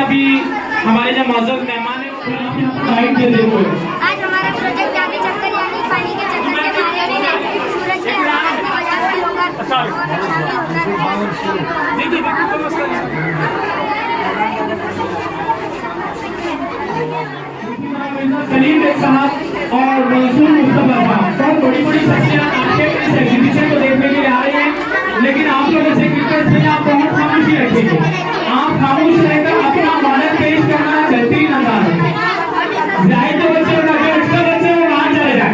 अभी हमारे जो मौजूद मेहमान है साइड पे देखो। आज हमारा प्रोजेक्ट आगे चक्कर यानी पानी के चक्कर के बारे में है। सूरज के आवाज की वजह से होगा और सलीम साहब और मंसूर मुस्तफा साहब बहुत बड़ी शख्सियत आपके इस एग्जीबिशन को देखने के लिए आ रहे हैं, लेकिन आप लोगों से रिक्वेस्ट है आप बहुत खामोशी रखेंगे। आप खामोश रहकर अपना मॉडल पेश करना बेहतरीन अंदाज है। जाहिर जो बच्चे और एक्स्ट्रा बच्चे वो वहाँ चले जाए।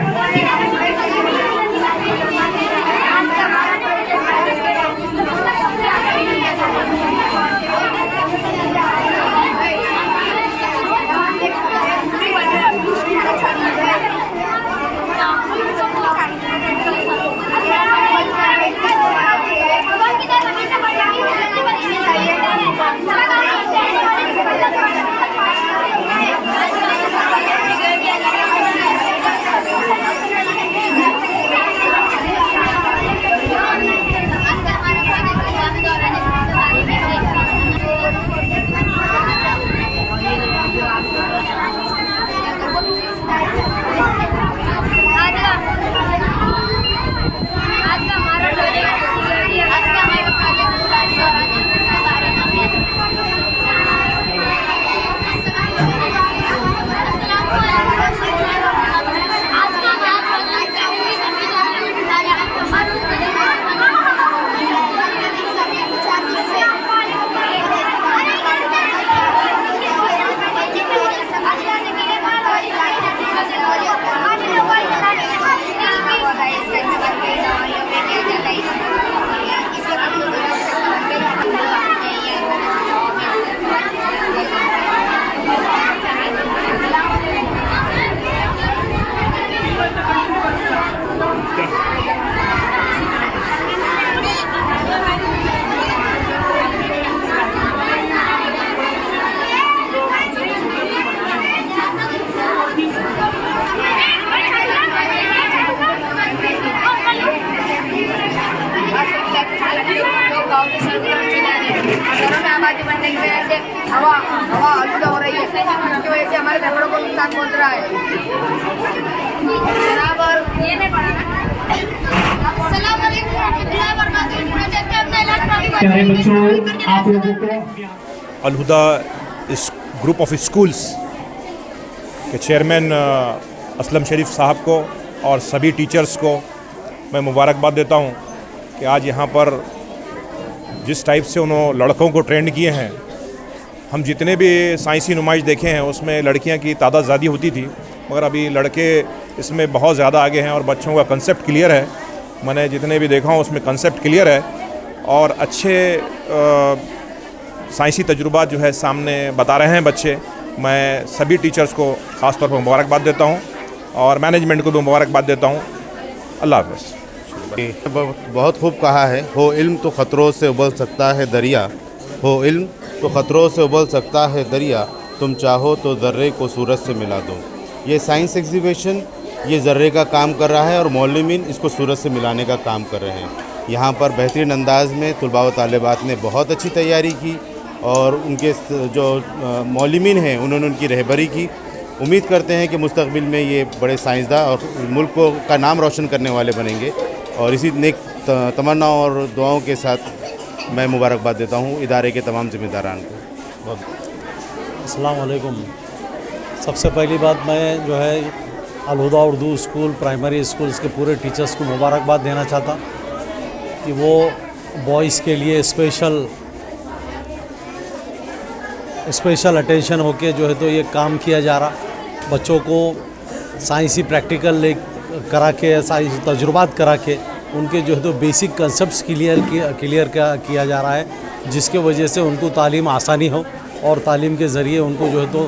आबादी बढ़ने की वजह से हवा आलूदा हो रही है, इसकी वजह से हमारे फेफड़ों को नुकसान पहुंच रहा है। शराब और ये नहीं पड़ा ना। अस्सलाम वालेकुम रहमतुल्लाहि व बरकातहू। प्रोजेक्ट का अपना इलाज प्यारे बच्चों, आप लोगों को अलहुदा इस ग्रुप ऑफ स्कूल्स के चेयरमैन असलम शरीफ साहब को और सभी टीचर्स को मैं मुबारकबाद देता हूं कि आज यहाँ पर जिस टाइप से उन्होंने लड़कों को ट्रेंड किए हैं, हम जितने भी साइंसी नुमाइश देखे हैं उसमें लड़कियां की तादाद ज़्यादा होती थी, मगर अभी लड़के इसमें बहुत ज़्यादा आगे हैं और बच्चों का कंसेप्ट क्लियर है। मैंने जितने भी देखा हूँ उसमें कंसेप्ट क्लियर है और अच्छे साइंसी तजुर्बात जो है सामने बता रहे हैं बच्चे। मैं सभी टीचर्स को ख़ास तौर पर मुबारकबाद देता हूँ और मैनेजमेंट को भी मुबारकबाद देता हूँ। अल्लाह हाफ़िज़। बहुत खूब कहा है, हो इल्म तो ख़तरों से उबल सकता है दरिया, हो इल्म तो ख़तरों से उबल सकता है दरिया, तुम चाहो तो ज़र्रे को सूरज से मिला दो। ये साइंस एग्जीबिशन ये ज़र्रे का काम कर रहा है और मौलमीन इसको सूरज से मिलाने का काम कर रहे हैं। यहाँ पर बेहतरीन अंदाज में तलबा व तालिबात ने बहुत अच्छी तैयारी की और उनके जो मौलमीन हैं उन्होंने उनकी रहबरी की। उम्मीद करते हैं कि मुस्तक़बिल में ये बड़े साइंसदान और मुल्क का नाम रोशन करने वाले बनेंगे और इसी नेक तमन्ना और दुआओं के साथ मैं मुबारकबाद देता हूँ इदारे के तमाम ज़िम्मेदारान को। अस्सलाम वालेकुम। सबसे पहली बात मैं जो है Al Huda Urdu school primary schools के पूरे टीचर्स को मुबारकबाद देना चाहता कि वो बॉयज़ के लिए स्पेशल अटेंशन होके जो है तो ये काम किया जा रहा। बच्चों को साइंसी प्रैक्टिकल करा के साइंसी तजुर्बात करा के उनके जो है तो बेसिक कंसेप्ट्स क्लियर किया जा रहा है, जिसके वजह से उनको तालीम आसानी हो और तालीम के ज़रिए उनको जो है तो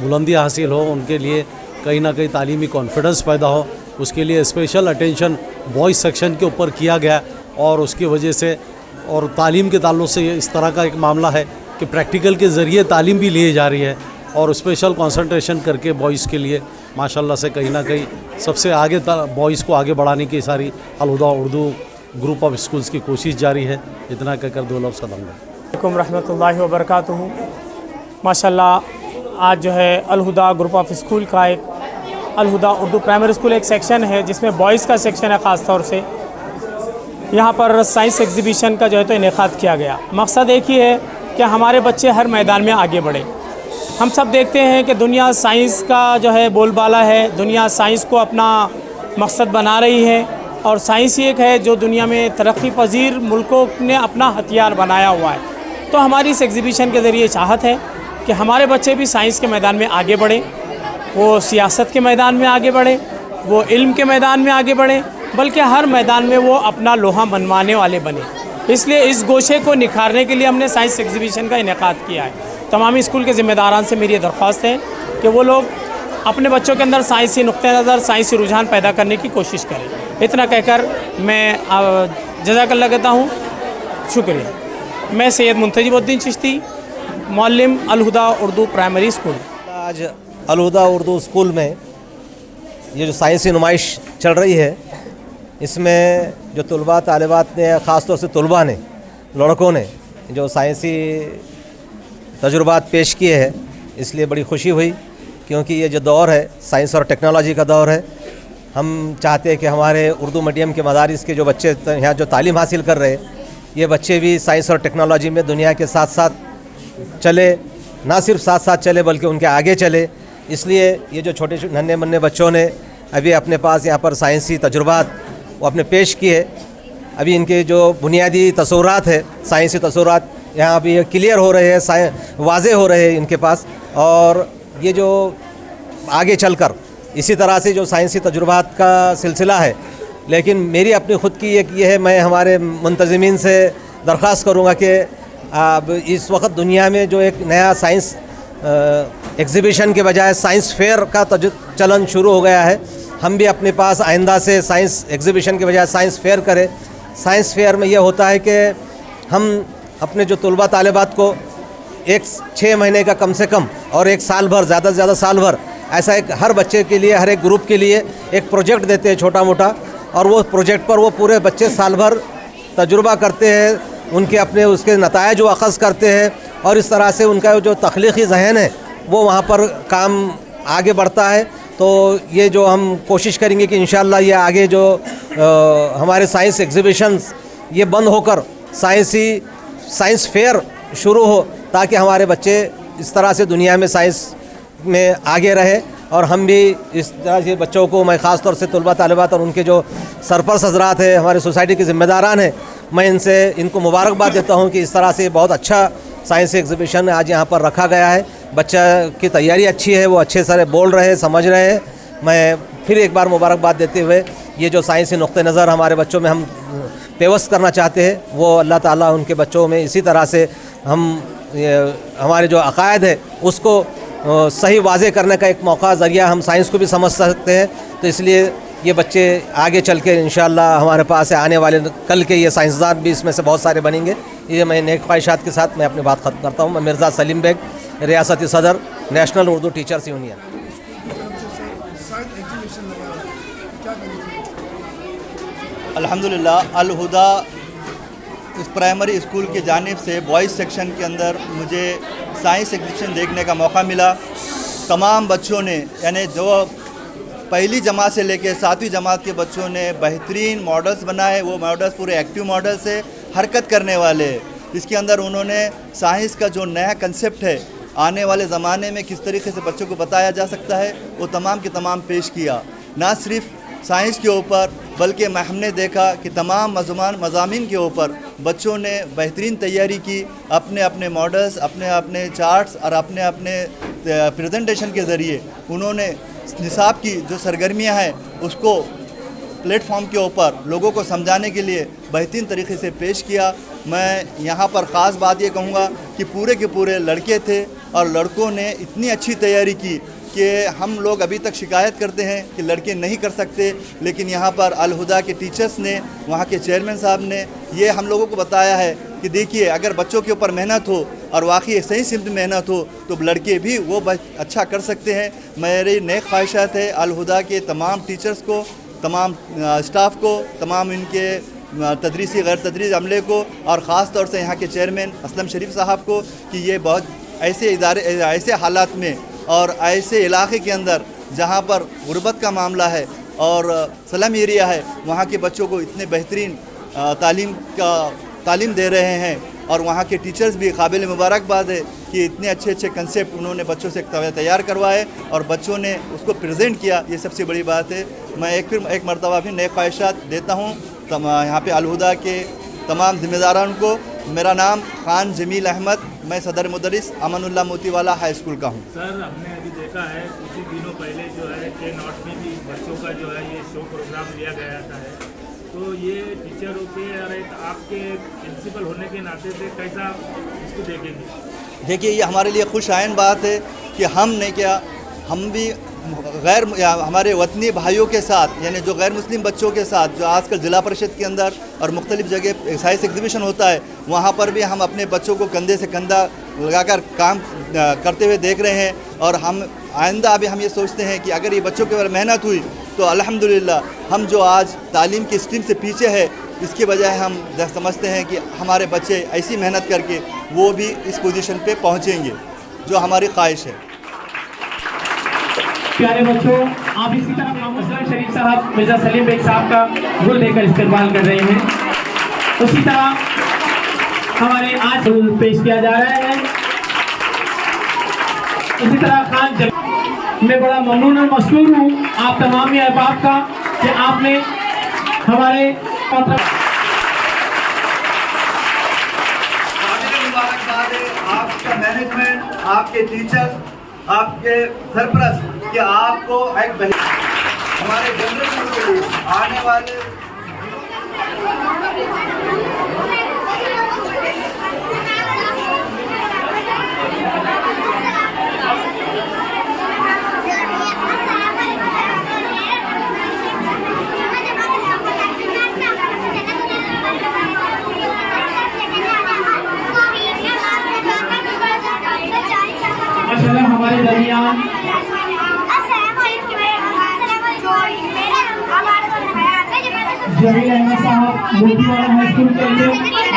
बुलंदी हासिल हो, उनके लिए कहीं ना कहीं तालीमी कॉन्फिडेंस पैदा हो। उसके लिए स्पेशल अटेंशन बॉयज़ सेक्शन के ऊपर किया गया और उसकी वजह से और तालीम के ताल्लुक़ से इस तरह का एक मामला है कि प्रैक्टिकल के ज़रिए तालीम भी ली जा रही है और स्पेशल कंसंट्रेशन करके बॉयज़ के लिए माशाल्लाह से कहीं ना कहीं सबसे आगे बॉयज़ को आगे बढ़ाने की सारी Al Huda Urdu group of schools की कोशिश जारी है। इतना कहकर दो लफ्ज़ खत्म है। रहमतुल्लाहि व बरकातहू। माशाल्लाह आज जो है अलहुदा ग्रुप ऑफ स्कूल का एक अलहुदा उर्दू प्राइमरी स्कूल एक सेक्शन है जिसमें बॉयज़ का सेक्शन है। ख़ास तौर से यहाँ पर साइंस एग्ज़िबिशन का जो है तो इनेकाद किया गया। मकसद एक ही है कि हमारे बच्चे हर मैदान में आगे बढ़े। हम सब देखते हैं कि दुनिया साइंस का जो है बोलबाला है, दुनिया साइंस को अपना मकसद बना रही है और साइंस ही एक है जो दुनिया में तरक्की पजीर मुल्कों ने अपना हथियार बनाया हुआ है। तो हमारी इस एग्ज़िबिशन के ज़रिए चाहत है कि हमारे बच्चे भी साइंस के मैदान में आगे बढ़ें, वो सियासत के मैदान में आगे बढ़े, वो इल्म के मैदान में आगे बढ़े, बल्कि हर मैदान में वो अपना लोहा मनवाने वाले बने। इसलिए इस गोशे को निखारने के लिए हमने साइंस एग्ज़िबिशन का इनेकाद किया है। तमाम स्कूल के ज़िम्मेदारान से मेरी दरख्वास्त है कि वो लोग अपने बच्चों के अंदर साइंसी नुक्ते नज़र, साइंसी रुझान पैदा करने की कोशिश करें। इतना कहकर मैं जज़ाकल्लाह कहता हूँ, शुक्रिया। मैं सैयद मुंतजिबुद्दीन चिश्ती, मौल्लिम अलहुदा उर्दू प्राइमरी स्कूल। आज अलहुदा उर्दू स्कूल में ये जो साइंसी नुमाइश चल रही है, इसमें जो तलबा तालिबात ने, ख़ास तौर से तलबा ने, लड़कों ने जो साइंसी तजुर्बात पेश किए हैं, इसलिए बड़ी खुशी हुई, क्योंकि ये जो दौर है साइंस और टेक्नोलॉजी का दौर है। हम चाहते हैं कि हमारे उर्दू मीडियम के मदारिस के जो बच्चे यहाँ जो तालीम हासिल कर रहे हैं, ये बच्चे भी साइंस और टेक्नोलॉजी में दुनिया के साथ साथ चले, ना सिर्फ साथ साथ चले बल्कि उनके आगे चले। इसलिए ये जो छोटे नन्हे मुन्ने बच्चों ने अभी अपने पास यहाँ पर साइंसी तजुर्बात वो अपने पेश किए, अभी इनके जो बुनियादी तसव्वुरात है, साइंसी तसव्वुरात यहाँ अभी क्लियर हो रहे हैं, वाज़े हो रहे हैं इनके पास। और ये जो आगे चलकर इसी तरह से जो साइंसी तजुर्बात का सिलसिला है, लेकिन मेरी अपनी ख़ुद की एक ये है, मैं हमारे मुंतज़िमीन से दरख्वास्त करूँगा कि अब इस वक्त दुनिया में जो एक नया साइंस एग्ज़िबिशन के बजाय साइंस फेयर का चलन शुरू हो गया है, हम भी अपने पास आइंदा से साइंस एग्ज़िबिशन के बजाय साइंस फेयर करें। साइंस फेयर में यह होता है कि हम अपने जो तलबा तालिबात को 6 महीने का कम से कम और 1 साल भर, ज़्यादा से ज़्यादा साल भर, ऐसा एक हर बच्चे के लिए, हर एक ग्रुप के लिए एक प्रोजेक्ट देते हैं छोटा मोटा, और वो प्रोजेक्ट पर वो पूरे बच्चे साल भर तजुर्बा करते हैं, उनके अपने उसके नतायज वो अख़ज़ करते हैं, और इस तरह से उनका जो तख्लीक़ी ज़हन है वो वहाँ पर काम आगे बढ़ता है। तो ये जो हम कोशिश करेंगे कि इंशाअल्लाह ये आगे जो हमारे साइंस एग्ज़िबिशंस ये बंद होकर साइंस फेयर शुरू हो, ताकि हमारे बच्चे इस तरह से दुनिया में साइंस में आगे रहे, और हम भी इस तरह से बच्चों को, मैं ख़ास तौर से तलबा तालिबात और उनके जो सरपरस्त हज़रात हैं, हमारे सोसाइटी के ज़िम्मेदारान हैं, मैं इनको मुबारकबाद देता हूँ कि इस तरह से बहुत अच्छा साइंस एग्ज़िबिशन आज यहाँ पर रखा गया है। बच्चा की तैयारी अच्छी है, वो अच्छे से बोल रहे हैं, समझ रहे हैं। मैं फिर एक बार मुबारकबाद देते हुए ये जो साइंसी नुक्ते नज़र हमारे बच्चों में हम पेवस्त करना चाहते हैं, वो अल्लाह ताला उनके बच्चों में इसी तरह से हमारे जो अक़ायद है उसको सही वाज़े करने का एक मौका, ज़रिया हम साइंस को भी समझ सकते हैं। तो इसलिए ये बच्चे आगे चल के इंशाअल्लाह हमारे पास आने वाले कल के ये साइंसदान भी इसमें से बहुत सारे बनेंगे। ये मैं नेक ख्वाहिशात के साथ मैं अपनी बात ख़त्म करता हूँ। मैं मिर्ज़ा सलीम बेग, रियासती सदर, नेशनल उर्दू टीचर्स यूनियन। अल्हम्दुलिल्लाह अलहुदा इस प्राइमरी स्कूल की जानिब से बॉयज़ सेक्शन के अंदर मुझे साइंस एग्ज़िबिशन देखने का मौका मिला। तमाम बच्चों ने, यानी जो पहली जमात से लेकर 7वीं जमात के बच्चों ने बेहतरीन मॉडल्स बनाए। वो मॉडल्स पूरे एक्टिव मॉडल्स है, हरकत करने वाले। इसके अंदर उन्होंने साइंस का जो नया कंसेप्ट है, आने वाले ज़माने में किस तरीके से बच्चों को बताया जा सकता है, वो तमाम के तमाम पेश किया। ना सिर्फ साइंस के ऊपर, बल्कि हमने देखा कि तमाम मज़ामीन के ऊपर बच्चों ने बेहतरीन तैयारी की। अपने अपने मॉडल्स, अपने अपने चार्ट्स और अपने अपने प्रेजेंटेशन के ज़रिए उन्होंने निसाब की जो सरगर्मियां हैं उसको प्लेटफॉर्म के ऊपर लोगों को समझाने के लिए बेहतरीन तरीके से पेश किया। मैं यहाँ पर ख़ास बात ये कहूँगा कि पूरे के पूरे लड़के थे और लड़कों ने इतनी अच्छी तैयारी की कि हम लोग अभी तक शिकायत करते हैं कि लड़के नहीं कर सकते, लेकिन यहाँ पर अलहुदा के टीचर्स ने, वहाँ के चेयरमैन साहब ने ये हम लोगों को बताया है कि देखिए, अगर बच्चों के ऊपर मेहनत हो और वाकई सही सिमत मेहनत हो तो लड़के भी वो अच्छा कर सकते हैं। मेरी नेक ख्वाहिशात है अलहुदा के तमाम टीचर्स को, तमाम स्टाफ को, तमाम इनके तदरीसी गैर तदरीस अमले को, और ख़ास तौर से यहाँ के चेयरमैन असलम शरीफ साहब को कि ये बहुत ऐसे इदारे, ऐसे हालात में और ऐसे इलाके के अंदर जहाँ पर गुर्बत का मामला है और स्लम एरिया है, वहाँ के बच्चों को इतने बेहतरीन तालीम दे रहे हैं और वहाँ के टीचर्स भी काबिल मुबारकबाद है कि इतने अच्छे अच्छे कंसेप्ट उन्होंने बच्चों से तैयार करवाए और बच्चों ने उसको प्रेजेंट किया। ये सबसे बड़ी बात है। मैं एक मरतबा भी नए ख्वाहिशात देता हूँ यहाँ पे अलहुदा के तमाम ज़िम्मेदारान को। मेरा नाम खान जमील अहमद, मैं सदर मुदरिस अमनुल्लाह मोतीवाला हाई स्कूल का हूँ। सर, हमने अभी देखा है कुछ ही दिनों पहले जो है K0 में भी बच्चों का जो है ये शो प्रोग्राम लिया गया था है, तो ये टीचर होके और एक आपके प्रिंसिपल होने के नाते से कैसा इसको देखेंगे? देखिए, ये हमारे लिए खुश आयन बात है कि हमने क्या, हम भी हमारे वतनी भाइयों के साथ, यानी जो गैर मुस्लिम बच्चों के साथ, जो आजकल ज़िला परिषद के अंदर और मुख्तलिफ़ जगह साइंस एग्जीबिशन होता है, वहाँ पर भी हम अपने बच्चों को कंधे से कंधा लगाकर काम करते हुए देख रहे हैं। और हम आइंदा अभी हम ये सोचते हैं कि अगर ये बच्चों के ऊपर मेहनत हुई तो अल्हम्दुलिल्लाह हम जो आज तालीम की स्ट्रीम से पीछे है, इसके बजाय हम समझते हैं कि हमारे बच्चे ऐसी मेहनत करके वो भी इस पोजीशन पे पहुँचेंगे जो हमारी ख्वाहिश है। प्यारे बच्चों, आप इसी तरह मोहम्मद शरीफ साहब मिर्जा सलीम बेग साहब का फूल देकर इस्तेमाल कर रहे हैं। उसी तरह हमारे आज पेश किया जा रहा है। इसी तरह खान मैं बड़ा ममनून और मशकूर हूँ आप तमाम अहबाब का कि आपने हमारे मुबारकबाद है आपका मैनेजमेंट, आपके टीचर, आपके सरपरस्त कि आपको एक हमारे जनरेशन के लिए आने वाले हमारे दरमियान जमील अहमद साहब मोतीवाला हाई स्कूल के लिए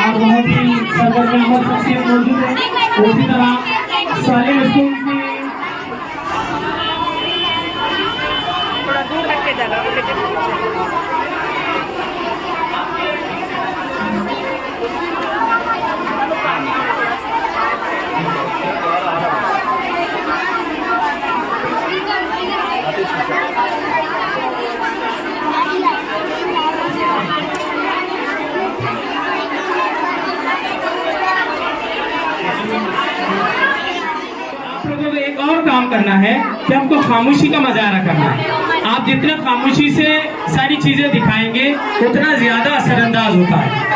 आज बहुत ही सरगर्म शख्सियत मौजूद है। उसी तरह सालिम स्कूल की एक और काम करना है कि हमको खामोशी का मजारा करना है। आप जितना खामोशी से सारी चीजें दिखाएंगे उतना ज्यादा असरअंदाज होता है।